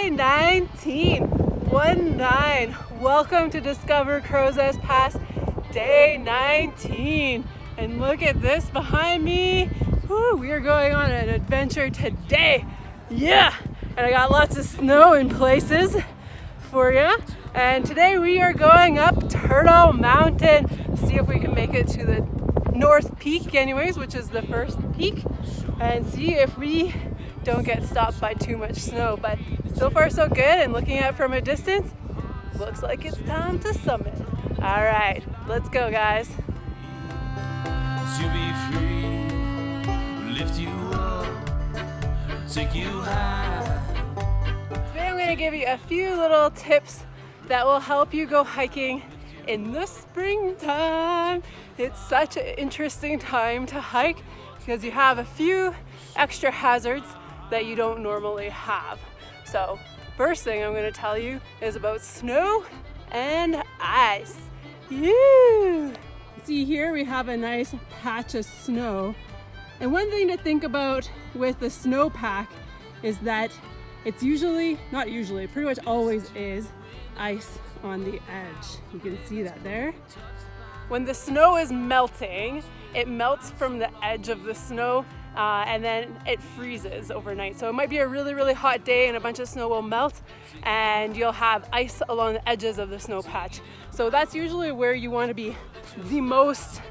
Day 19, 1-9. Welcome to Discover Crowsnest Pass Day 19. And look at this behind me. Woo, we are going on an adventure today. Yeah, and I got lots of snow in places for you. And today we are going up Turtle Mountain. See if we can make it to the North Peak anyways, which is the first peak, and see if we don't get stopped by too much snow. But so far so good, and looking at it from a distance, looks like it's time to summit. All right, let's go, guys. To be free, lift you up, take you high. Today I'm going to give you a few little tips that will help you go hiking in the springtime. It's such an interesting time to hike because you have a few extra hazards that you don't normally have. So first thing I'm going to tell you is about snow and ice. Yeah. See, here we have a nice patch of snow, and one thing to think about with the snowpack is that it's pretty much always is ice on the edge. You can see that there. When the snow is melting, it melts from the edge of the snow and then it freezes overnight. So it might be a really, really hot day and a bunch of snow will melt and you'll have ice along the edges of the snow patch. So that's usually where you want to be the most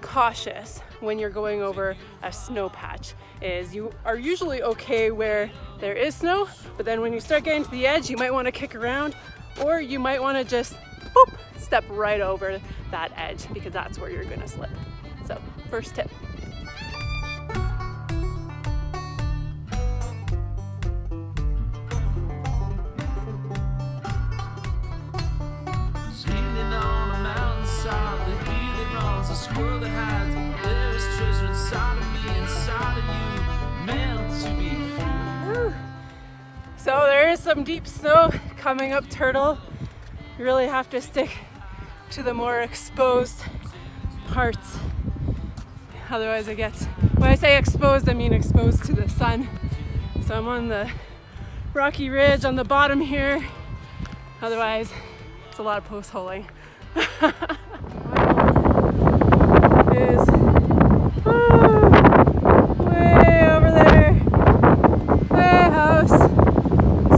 cautious when you're going over a snow patch. Is you are usually okay where there is snow, but then when you start getting to the edge, you might want to kick around, or you might want to just boop, step right over that edge because that's where you're going to slip. So first tip. Standing on a mountainside, the bee that runs, a squirrel that hides. There is treasure inside of me, inside of you, meant to be free. Woo. So there is some deep snow coming up Turtle. You really have to stick to the more exposed parts. Otherwise it gets, when I say exposed, I mean exposed to the sun. So I'm on the rocky ridge on the bottom here. Otherwise, it's a lot of post holing. Is way over there. Hey, house.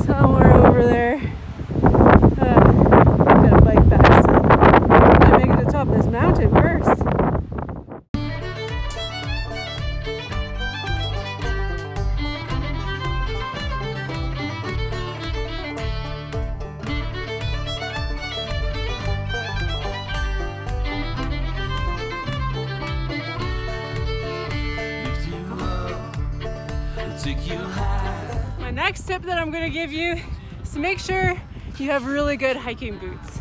Somewhere over there. Gotta bike back still. Gotta make it to the top of this mountain first. Lift you up, take you high. My next tip that I'm going to give you is to make sure you have really good hiking boots.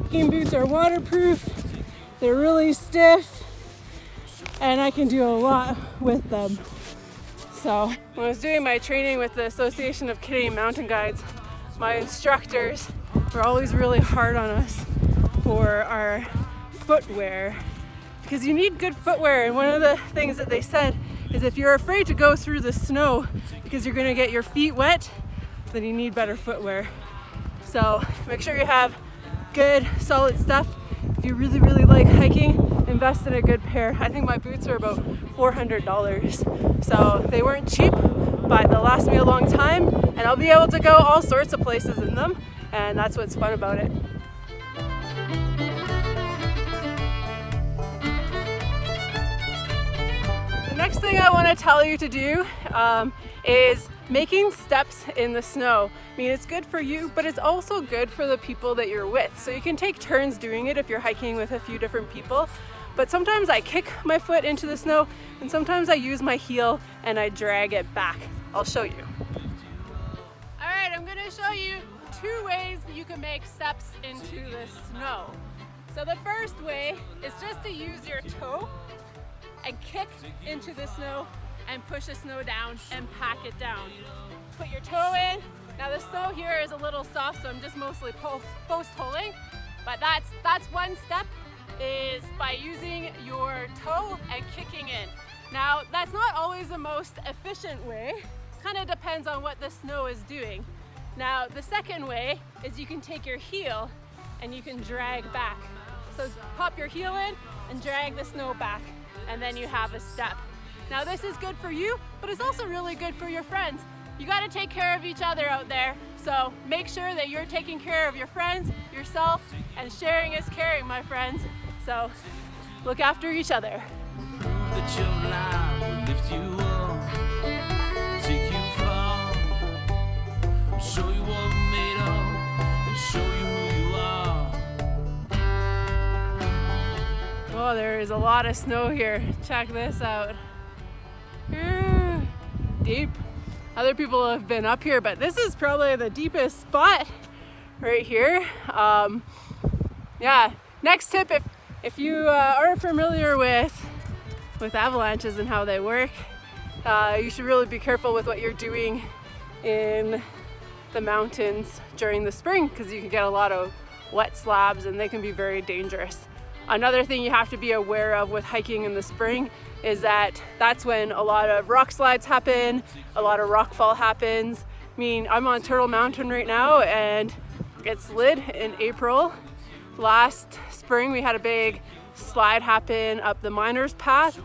Hiking boots are waterproof, they're really stiff, and I can do a lot with them. So when I was doing my training with the Association of Canadian Mountain Guides, my instructors were always really hard on us for our footwear because you need good footwear. And one of the things that they said is if you're afraid to go through the snow because you're going to get your feet wet, then you need better footwear. So make sure you have good solid stuff. If you really, really like hiking, invest in a good pair. I think my boots are about $400. So they weren't cheap, but they'll last me a long time and I'll be able to go all sorts of places in them, and that's what's fun about it. The next thing I want to tell you to do is making steps in the snow. I mean, it's good for you, but it's also good for the people that you're with. So you can take turns doing it if you're hiking with a few different people. But sometimes I kick my foot into the snow, and sometimes I use my heel and I drag it back. I'll show you. All right, I'm going to show you 2 ways you can make steps into the snow. So the first way is just to use your toe and kick into the snow and push the snow down and pack it down. Put your toe in. Now the snow here is a little soft, so I'm just mostly post holing, but that's one step, is by using your toe and kicking in. Now that's not always the most efficient way, kind of depends on what the snow is doing. Now, the second way is you can take your heel and you can drag back. So pop your heel in and drag the snow back, and then you have a step. Now this is good for you, but it's also really good for your friends. You gotta take care of each other out there. So make sure that you're taking care of your friends, yourself, and sharing is caring, my friends. So look after each other. Prove that your life will lift you up, take you far, show you what we're made of, and show you who you are. Oh, there is a lot of snow here. Check this out. Deep. Other people have been up here, but this is probably the deepest spot right here. Yeah. Next tip, if you aren't familiar with avalanches and how they work, you should really be careful with what you're doing in the mountains during the spring, because you can get a lot of wet slabs and they can be very dangerous. Another thing you have to be aware of with hiking in the spring is that that's when a lot of rock slides happen, a lot of rock fall happens. I mean, I'm on Turtle Mountain right now and it slid in April. Last spring we had a big slide happen up the Miners Path.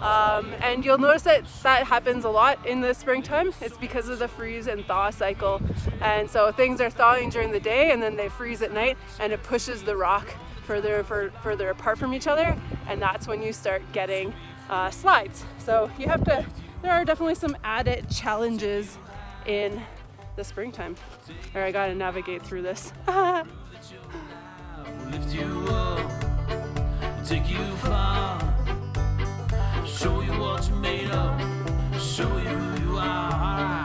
And you'll notice that happens a lot in the springtime. It's because of the freeze and thaw cycle. And so things are thawing during the day and then they freeze at night, and it pushes the rock further apart from each other, and that's when you start getting slides. So you have to, there are definitely some added challenges in the springtime. All right, I gotta navigate through this. Lift you up, take you far, show you what you're made of, show you who you are.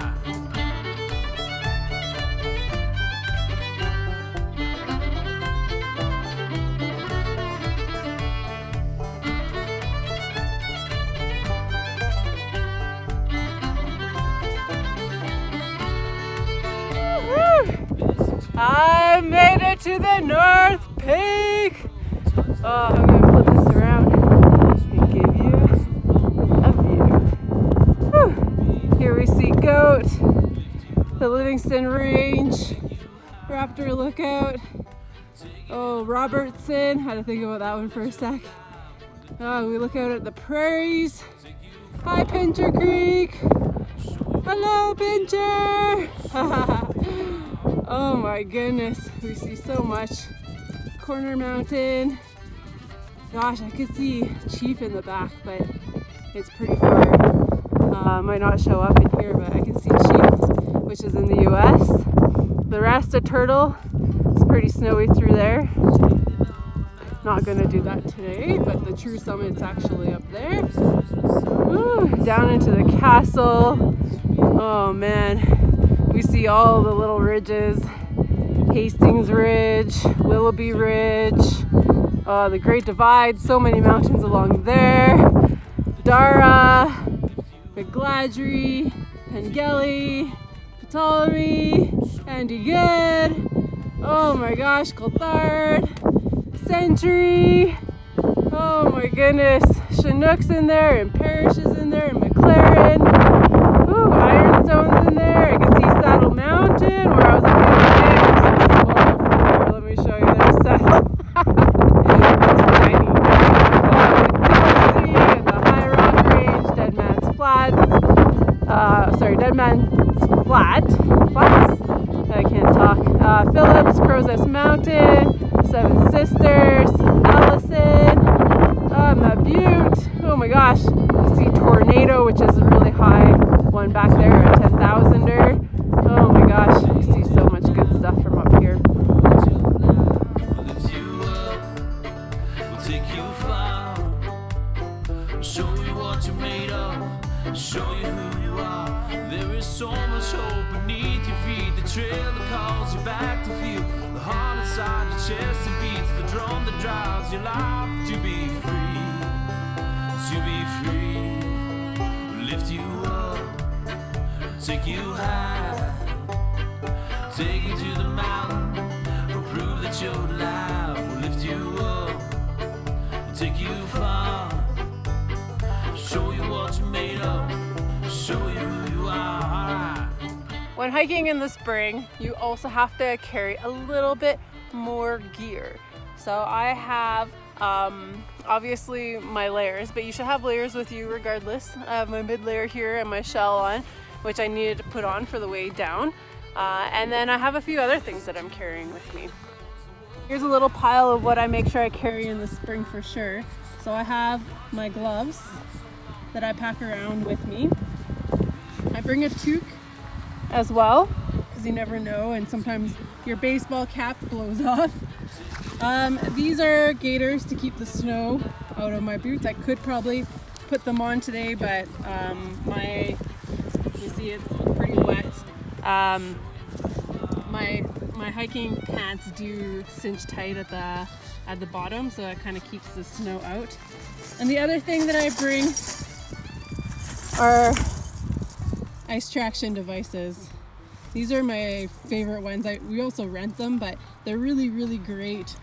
I made it to the North Peak! Oh, I'm gonna flip this around and give you a view. Whew. Here we see Goat, the Livingston Range, Raptor Lookout. Oh, Robertson, had to think about that one for a sec. Oh, we look out at the prairies. Hi, Pincher Creek! Hello, Pincher! Oh my goodness, we see so much. Corner Mountain. Gosh, I could see Chief in the back, but it's pretty far. Might not show up in here, but I can see Chief, which is in the US. The rest of Turtle is pretty snowy through there. Not gonna do that today, but the true summit's actually up there. Woo, down into the castle. Oh man. We see all the little ridges, Hastings Ridge, Willoughby Ridge, the Great Divide, so many mountains along there, Dara, McGladrey, Pengelly, Ptolemy, Andy Good, oh my gosh, Coulthard, Century, oh my goodness, Chinook's in there, and Parrish is in there, and McLaren. Ooh, Ironstone's in there. I can see Saddle Mountain, where I was at the other day. It's so small from here. Let me show you their saddle. It's tiny. Dillsea and the High Rock Range, Dead Man's Flats. Dead Man's Flats. I can't talk. Phillips, Crowsnest Mountain, Seven Sisters, Allison, Butte. Oh my gosh. You see Tornado, which is a really high one back there, a 10,000er. Oh my gosh, you see so much good stuff from up here. Lift you up, we'll take you far, show you what you're made of, show you who you are. There is so much hope beneath your feet, the trail that calls you back to feel the heart inside your chest and beats the drum that drives your life to be free, to be free. Lift you up, take you high, take you to the mountain, we'll prove that you're alive. We'll lift you up, take you far, show you what you're made of, show you who you are. when hiking in the spring, you also have to carry a little bit more gear. So I have obviously my layers, but you should have layers with you regardless. I have my mid layer here and my shell on, which I needed to put on for the way down. And then I have a few other things that I'm carrying with me. Here's a little pile of what I make sure I carry in the spring for sure. So I have my gloves that I pack around with me. I bring a toque as well, because you never know, and sometimes your baseball cap blows off. These are gaiters to keep the snow out of my boots. I could probably put them on today, but you see it's pretty wet. My hiking pants do cinch tight at the bottom, so it kind of keeps the snow out. And the other thing that I bring are ice traction devices. These are my favorite ones. We also rent them, but they're really, really great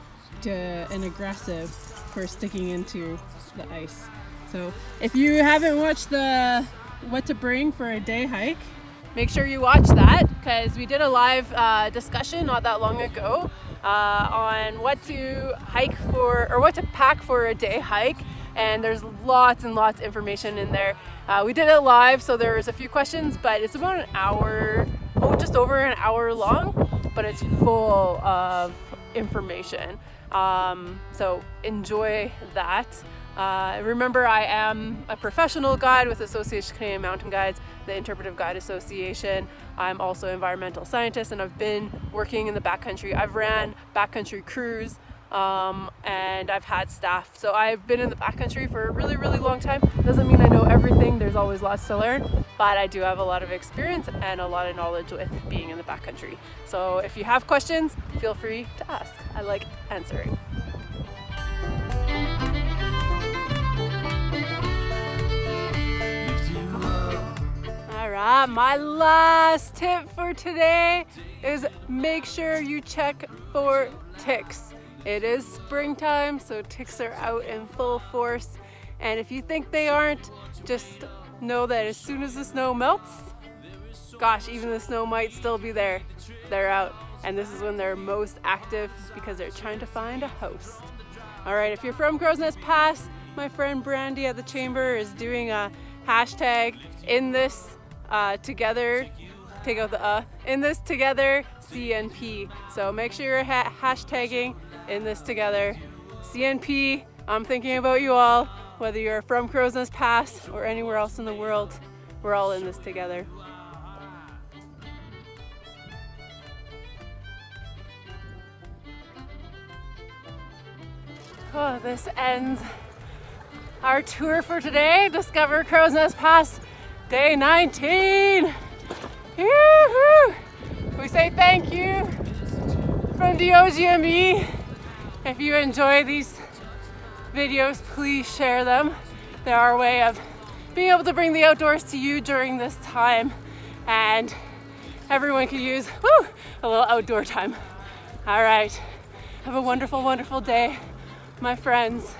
and aggressive for sticking into the ice. So if you haven't watched the what to bring for a day hike, make sure you watch that, because we did a live discussion not that long ago on what to hike for, or what to pack for a day hike, and there's lots and lots of information in there. We did it live, so there's a few questions, but it's about an hour, just over an hour long, but it's full of information. So enjoy that. Remember, I am a professional guide with Association of Canadian Mountain Guides, the Interpretive Guide Association. I'm also an environmental scientist, and I've been working in the backcountry. I've ran backcountry crews, and I've had staff. So I've been in the backcountry for a really, really long time. Doesn't mean I know everything. There's always lots to learn, but I do have a lot of experience and a lot of knowledge with being in the backcountry. So if you have questions, feel free to ask. I like answering. Alright, my last tip for today is make sure you check for ticks. It is springtime, so ticks are out in full force, and if you think they aren't, just know that as soon as the snow melts, gosh, even the snow might still be there, they're out, and this is when they're most active because they're trying to find a host. Alright, if you're from Crowsnest Pass, my friend Brandy at the Chamber is doing a hashtag in this together, take out the in this together CNP. So make sure you're hashtagging in this together CNP. I'm thinking about you all, whether you're from Crowsnest Pass or anywhere else in the world. We're all in this together. Oh, this ends our tour for today. Discover Crowsnest Pass, day 19. Yoo-hoo! We say thank you from DOGME. If you enjoy these videos, please share them. They're our way of being able to bring the outdoors to you during this time, and everyone can use a little outdoor time. All right, have a wonderful, wonderful day, my friends.